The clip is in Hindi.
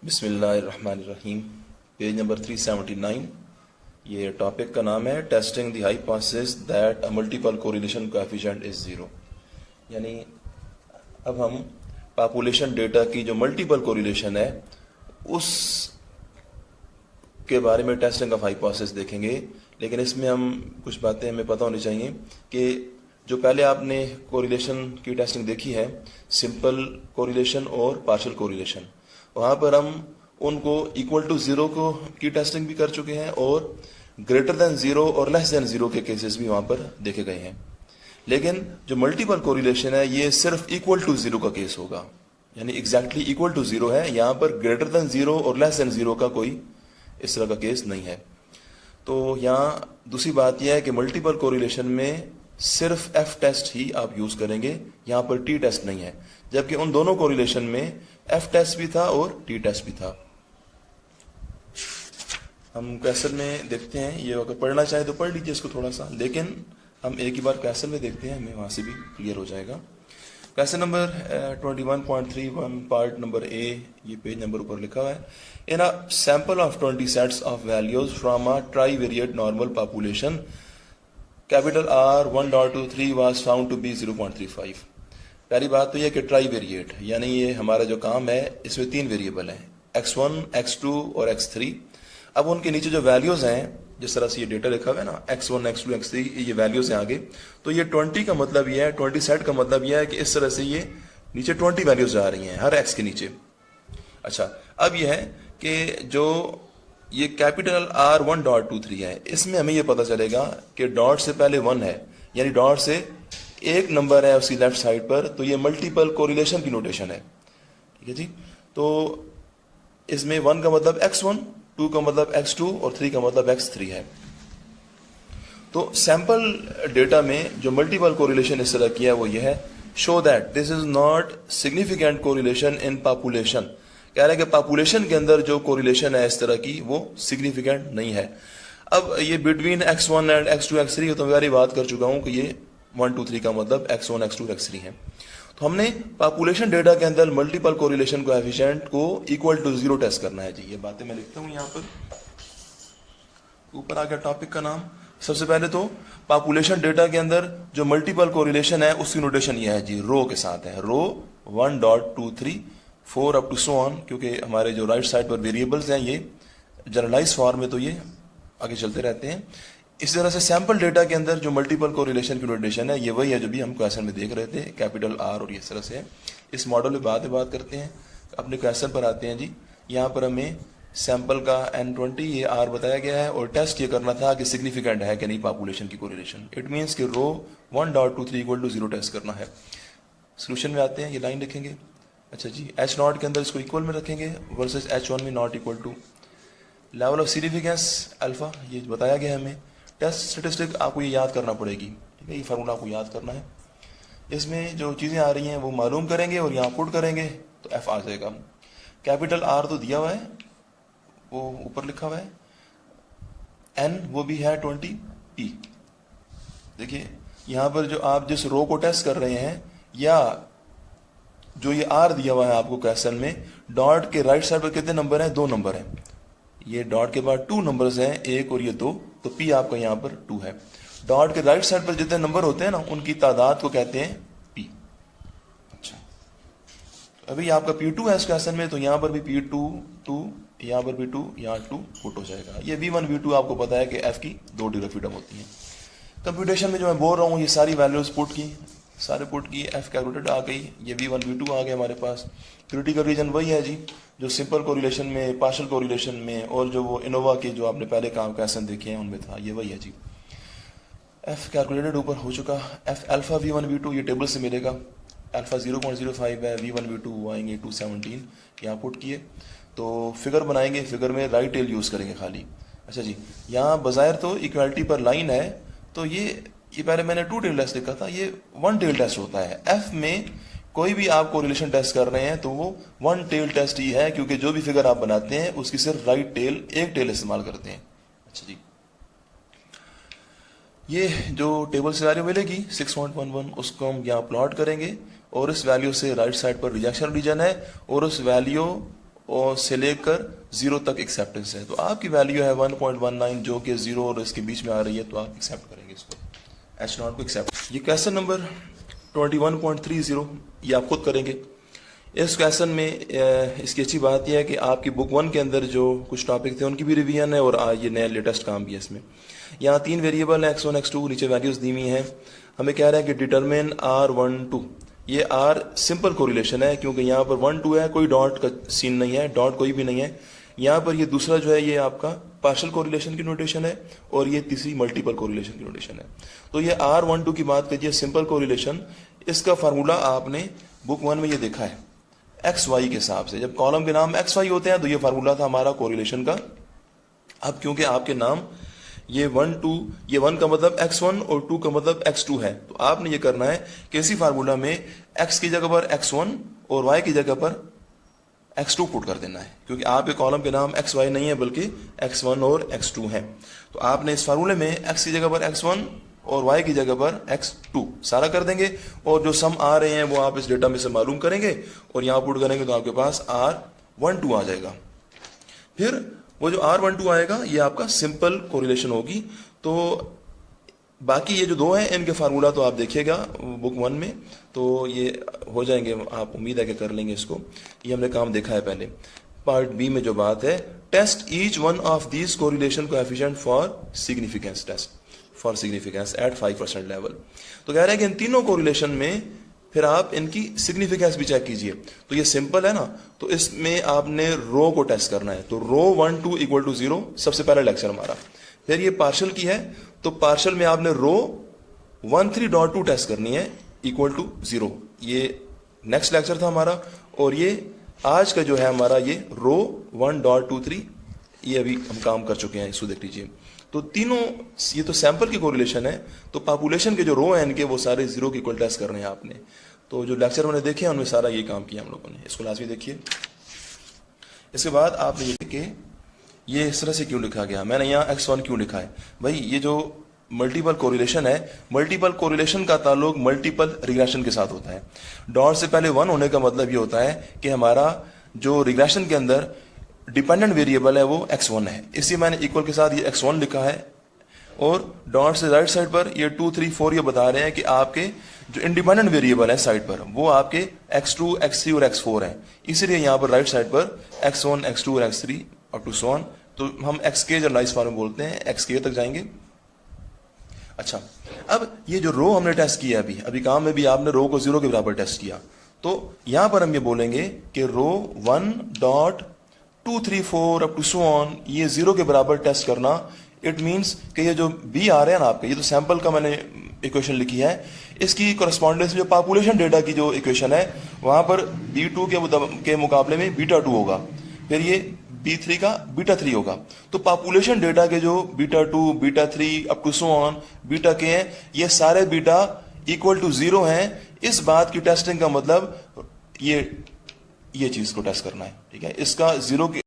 बिस्मिल्लाहिर्रहमानिर्रहीम। Page number 379। ये टॉपिक का नाम है testing the hypothesis that a multiple correlation coefficient is zero. यानी अब हम पॉपुलेशन डेटा की जो मल्टीपल कोरिलेशन है उस के बारे में टेस्टिंग ऑफ हाइपोथेसिस देखेंगे। लेकिन इसमें हम कुछ बातें हमें पता होनी चाहिए कि जो पहले आपने कोरिलेशन की टेस्टिंग देखी है, सिंपल कोरिलेशन और पार्शियल कोरिलेशन, वहाँ पर हम उनको इक्वल टू ज़ीरो को की टेस्टिंग भी कर चुके हैं और ग्रेटर देन ज़ीरो और लेस देन ज़ीरो के केसेस भी वहाँ पर देखे गए हैं। लेकिन जो मल्टीपल कोरिलेशन है ये सिर्फ इक्वल टू ज़ीरो का केस होगा, यानी एग्जैक्टली इक्वल टू ज़ीरो है। यहाँ पर ग्रेटर देन ज़ीरो और लेस देन ज़ीरो का कोई इस तरह का केस नहीं है। तो यहाँ दूसरी बात यह है कि मल्टीपल कोरिलेशन में सिर्फ एफ टेस्ट ही आप यूज करेंगे, यहाँ पर टी टेस्ट नहीं है, जबकि उन दोनों कोरिलेशन में एफ टेस्ट भी था और टी टेस्ट भी था। हम क्वेश्चन में देखते हैं, ये अगर पढ़ना चाहे तो पढ़ लीजिए इसको थोड़ा सा, लेकिन हम एक ही बार क्वेश्चन में देखते हैं, हमें वहां से भी क्लियर हो जाएगा। Question number 21.31 part number A, ये पेज नंबर ऊपर लिखा हुआ है। In a sample of 20 sets of values from a trivariate normal population capital R 1.23 was found to be 0.35। पहली बात तो यह कि ट्राईवेरिएट यानी ये हमारा जो काम है इसमें तीन वेरिएबल हैं, x1, x2 और x3। अब उनके नीचे जो वैल्यूज हैं, जिस तरह से ये डेटा लिखा हुआ है ना, x1, x2, x3, ये वैल्यूज हैं आगे। तो ये 20 का मतलब यह है, 20 सेट का मतलब यह है कि इस तरह से ये नीचे 20 वैल्यूज आ रही हैं हर x के नीचे। अच्छा, अब यह है कि जो ये कैपिटल R 1.23 है, इसमें हमें ये पता चलेगा कि डॉट से पहले 1 है, यानी डॉट से एक नंबर है उसकी लेफ्ट साइड पर, तो ये मल्टीपल कोरिलेशन की नोटेशन है। ठीक है जी। तो इसमें 1 का मतलब x1, 2 का मतलब x2 और 3 का मतलब x3 है। तो सैंपल डेटा में जो मल्टीपल कोरिलेशन इस तरह किया है वो ये है, show that this is not significant correlation in population. कह रहे हैं कि पॉपुलेशन के अंदर जो कोरिलेशन है इस तरह की वो सिग्निफिकेंट नहीं है। अब ये between x1 and x2 x3 तो मैं पहले बात कर चुका हूं कि ये 1 2 3 का मतलब x1 x2 x3 है। तो हमने पॉपुलेशन डेटा के अंदर मल्टीपल कोरिलेशन कोएफिशिएंट को इक्वल टू ज़ीरो टेस्ट करना है जी। ये बातें मैं लिखता हूं यहाँ पर, ऊपर आ गया टॉपिक का नाम। सबसे पहले तो पॉपुलेशन डेटा के अंदर जो मल्टीपल कोरिलेशन है उसकी नोटेशन ये है जी, रो के साथ है, रो 1.23 4 अप टू सो ऑन, क्योंकि हमारे जो राइट साइड पर वेरिएबल्स हैं ये जनरलाइज फॉर्म में तो ये आगे चलते रहते हैं। इस तरह से सैंपल डेटा के अंदर जो मल्टीपल कोरिलेशन की नोटेशन है ये वही है जो भी हम क्वेश्चन में देख रहे थे, कैपिटल R और इस तरह से है। इस मॉडल में बात करते हैं, अपने क्वेश्चन पर आते हैं जी। यहाँ पर हमें सैंपल का N20 ये R बताया गया है और टेस्ट ये करना था कि सिग्निफिकेंट है कि नहीं पॉपुलेशन की कोरिलेशन। इट मीन्स कि रो 1.23 इक्वल टू 0 टेस्ट करना है। सोल्यूशन में आते हैं, ये लाइन लिखेंगे। अच्छा जी, H0 के अंदर इसको इक्वल में रखेंगे वर्सेस H1 में not equal to. Level of significance alpha ये बताया गया हमें। टेस्ट स्टेटिस्टिक आपको ये याद करना पड़ेगी, ठीक है, ये फार्मूला आपको याद करना है। इसमें जो चीज़ें आ रही हैं वो मालूम करेंगे और यहाँ पुट करेंगे तो F आ जाएगा। कैपिटल R तो दिया हुआ है, वो ऊपर लिखा हुआ है, N वो भी है 20, P। देखिए यहाँ पर जो आप जिस रो को टेस्ट कर रहे हैं या जो ये R दिया हुआ है आपको क्वेश्चन में, डॉट के राइट साइड पर कितने नंबर हैं? 2 नंबर हैं। ये डॉट के बाद 2 नंबर्स हैं, 1 और ये 2, तो P आपका यहाँ पर 2 है। डॉट के राइट साइड पर जितने नंबर होते हैं ना उनकी तादाद को कहते हैं P। अच्छा, अभी आपका P2 है इस क्वेश्चन में, तो यहाँ पर भी P2 2, यहाँ पर भी 2, यहाँ 2 पुट हो जाएगा। ये V1 V2 आपको पता है कि F की 2 डिग्री फ्रीडम होती है। कंप्यूटेशन में जो मैं बोल रहा हूँ ये सारी वैल्यूज पुट की, सारे पुट की, F कैलकुलेटेड आ गई, ये V1 V2 आ गया हमारे पास। क्रिटिकल रीजन वही है जी जो सिंपल कोरिलेशन में, पार्शियल कोरिलेशन में और जो वो इनोवा के जो आपने पहले काम क्वेश्चन देखे हैं उनमें था, ये वही है जी। F कैलकुलेटेड ऊपर हो चुका। F अल्फा V1 V2 ये टेबल से मिलेगा, अल्फा 0.05 है, V1 V2 आएंगे 217, यहाँ पुट किए तो फिगर बनाएंगे, फिगर में राइट टेल यूज करेंगे खाली। अच्छा जी, यहाँ बजायर तो इक्वालिटी पर लाइन है, तो ये पहले मैंने 2 टेल टेस्ट लिखा था, ये 1 टेल टेस्ट होता है। F में कोई भी आप कोरिलेशन टेस्ट कर रहे हैं तो वो 1 टेल टेस्ट ही है, क्योंकि जो भी फिगर आप बनाते हैं उसकी सिर्फ राइट टेल, एक टेल इस्तेमाल करते हैं। अच्छा जी, ये जो टेबल से वैल्यू मिलेगी 6.11 उसको हम यहाँ प्लॉट करेंगे और इस वैल्यू से राइट साइड पर रिजेक्शन रीजन है और उस वैल्यू और से लेकर 0 तक एक्सेप्टेंस है। तो आपकी वैल्यू है 1.19 जो कि 0 और इसके बीच में आ रही है, तो आप एक्सेप्ट करेंगे इसको, H0 को एक्सेप्ट। ये क्वेश्चन नंबर 21.30 ये आप खुद करेंगे। इस क्वेश्चन में इसकी अच्छी बात यह है कि आपकी बुक 1 के अंदर जो कुछ टॉपिक थे उनकी भी रिवीजन है और ये नया लेटेस्ट काम भी है इसमें। यहाँ 3 वेरिएबल है x1 x2, नीचे वैल्यूज दी हुई हैं। हमें कह रहा है कि डिटरमिन R12, ये R सिंपल कोरिलेशन है क्योंकि यहाँ पर 1 2 है, कोई डॉट का सीन नहीं है, डॉट कोई भी नहीं है। यहाँ पर ये दूसरा जो है ये आपका पार्शियल कोरिलेशन की नोटेशन है और ये तीसरी मल्टीपल कोरिलेशन की नोटेशन है। तो ये R12 की बात कीजिए सिंपल कोरिलेशन, इसका फार्मूला आपने बुक 1 में ये देखा है एक्स वाई के हिसाब से। जब कॉलम के नाम एक्स वाई होते हैं तो ये फार्मूला था हमारा कोरिलेशन का। अब क्योंकि आपके नाम ये 1 2, ये 1 का मतलब x1 और 2 का मतलब x2 है, तो आपने ये करना है कि इसी फार्मूला में x की जगह पर x1 और y की जगह पर x2 पुट कर देना है, क्योंकि आपके कॉलम के नाम x y नहीं है बल्कि x1 और x2 है। तो आपने इस फार्मूले में x की जगह पर x1 और y की जगह पर x2 सारा कर देंगे और जो सम आ रहे हैं वो आप इस डेटा में से मालूम करेंगे और यहां पुट करेंगे तो आपके पास R12 आ जाएगा। फिर वो जो R12 आएगा ये आपका सिंपल कोरिलेशन होगी। तो बाकी ये जो दो हैं इनके फार्मूला तो आप देखिएगा बुक 1 में, तो ये हो जाएंगे, आप उम्मीद है कि कर लेंगे इसको। ये हमने काम देखा है पहले। पार्ट बी में जो बात है, test each one of these correlation coefficient for significance test for significance at 5% level. तो कह रहे हैं कि इन तीनों कोरिलेशन में फिर आप इनकी सिग्निफिकेंस भी चेक कीजिए। तो ये सिंपल है ना, तो इसमें आपने रो को टेस्ट करना है। तो रो 1 2 इक्वल टू 0 सबसे पहला लेक्चर हमारा। फिर ये पार्शियल की है तो पार्शियल में आपने रो 13.2 टेस्ट करनी है इक्वल टू 0, ये नेक्स्ट लेक्चर था हमारा। और ये आज का जो है हमारा ये रो 1.23, ये अभी हम काम कर चुके हैं, इसको देख लीजिए। तो तीनों ये तो सैंपल की कोरिलेशन है, तो पॉपुलेशन के जो रो हैं इनके वो सारे 0 के इक्वल टेस्ट कर रहे हैं आपने। तो जो लेक्चर मैंने देखे हैं उनमें सारा ये काम किया हम लोगों ने, इसको लाजमी देखिए। इसके बाद आपने ये कि ये इस तरह से क्यों लिखा गया, मैंने यहाँ x1 क्यों लिखा है भाई। ये जो मल्टीपल कोरिलेशन है, मल्टीपल कोरिलेशन का ताल्लुक मल्टीपल रिग्रेशन के साथ होता है। डॉट से पहले 1 होने का मतलब ये होता है कि हमारा जो रिग्रेशन के अंदर डिपेंडेंट वेरिएबल है वो x1 है, इसलिए मैंने इक्वल के साथ ये x1 लिखा है। और डॉट से राइट साइड पर ये 2 3 4 ये बता रहे हैं कि आपके जो इंडिपेंडेंट वेरिएबल है साइड पर वो आपके x2 x3 और x4 हैं, इसीलिए यहाँ पर राइट साइड पर x1 x2 और x3 up to so on. तो हम xk जनरलाइज फॉर्म में बोलते हैं, xk तक जाएंगे। अच्छा, अब ये जो रो हमने टेस्ट किया अभी काम में भी आपने रो को 0 के बराबर टेस्ट किया, तो यहां पर हम ये बोलेंगे कि रो 1.2 3 4 अप टू सो ऑन ये 0 के बराबर टेस्ट करना। इट मींस कि ये जो बी आ रहे हैं ना आपके, ये तो सैंपल का मैंने इक्वेशन लिखी है, इसकी कोरेस्पॉन्डेंस जो पॉपुलेशन डेटा की जो इक्वेशन है वहां पर B2 के मुकाबले में β2 होगा, फिर ये B3 का β3 होगा। तो पॉपुलेशन डेटा के जो β2 β3 up to so on beta के हैं, ये सारे बीटा इक्वल टू 0 हैं। इस बात की टेस्टिंग का मतलब ये चीज को टेस्ट करना है, ठीक है। इसका 0 के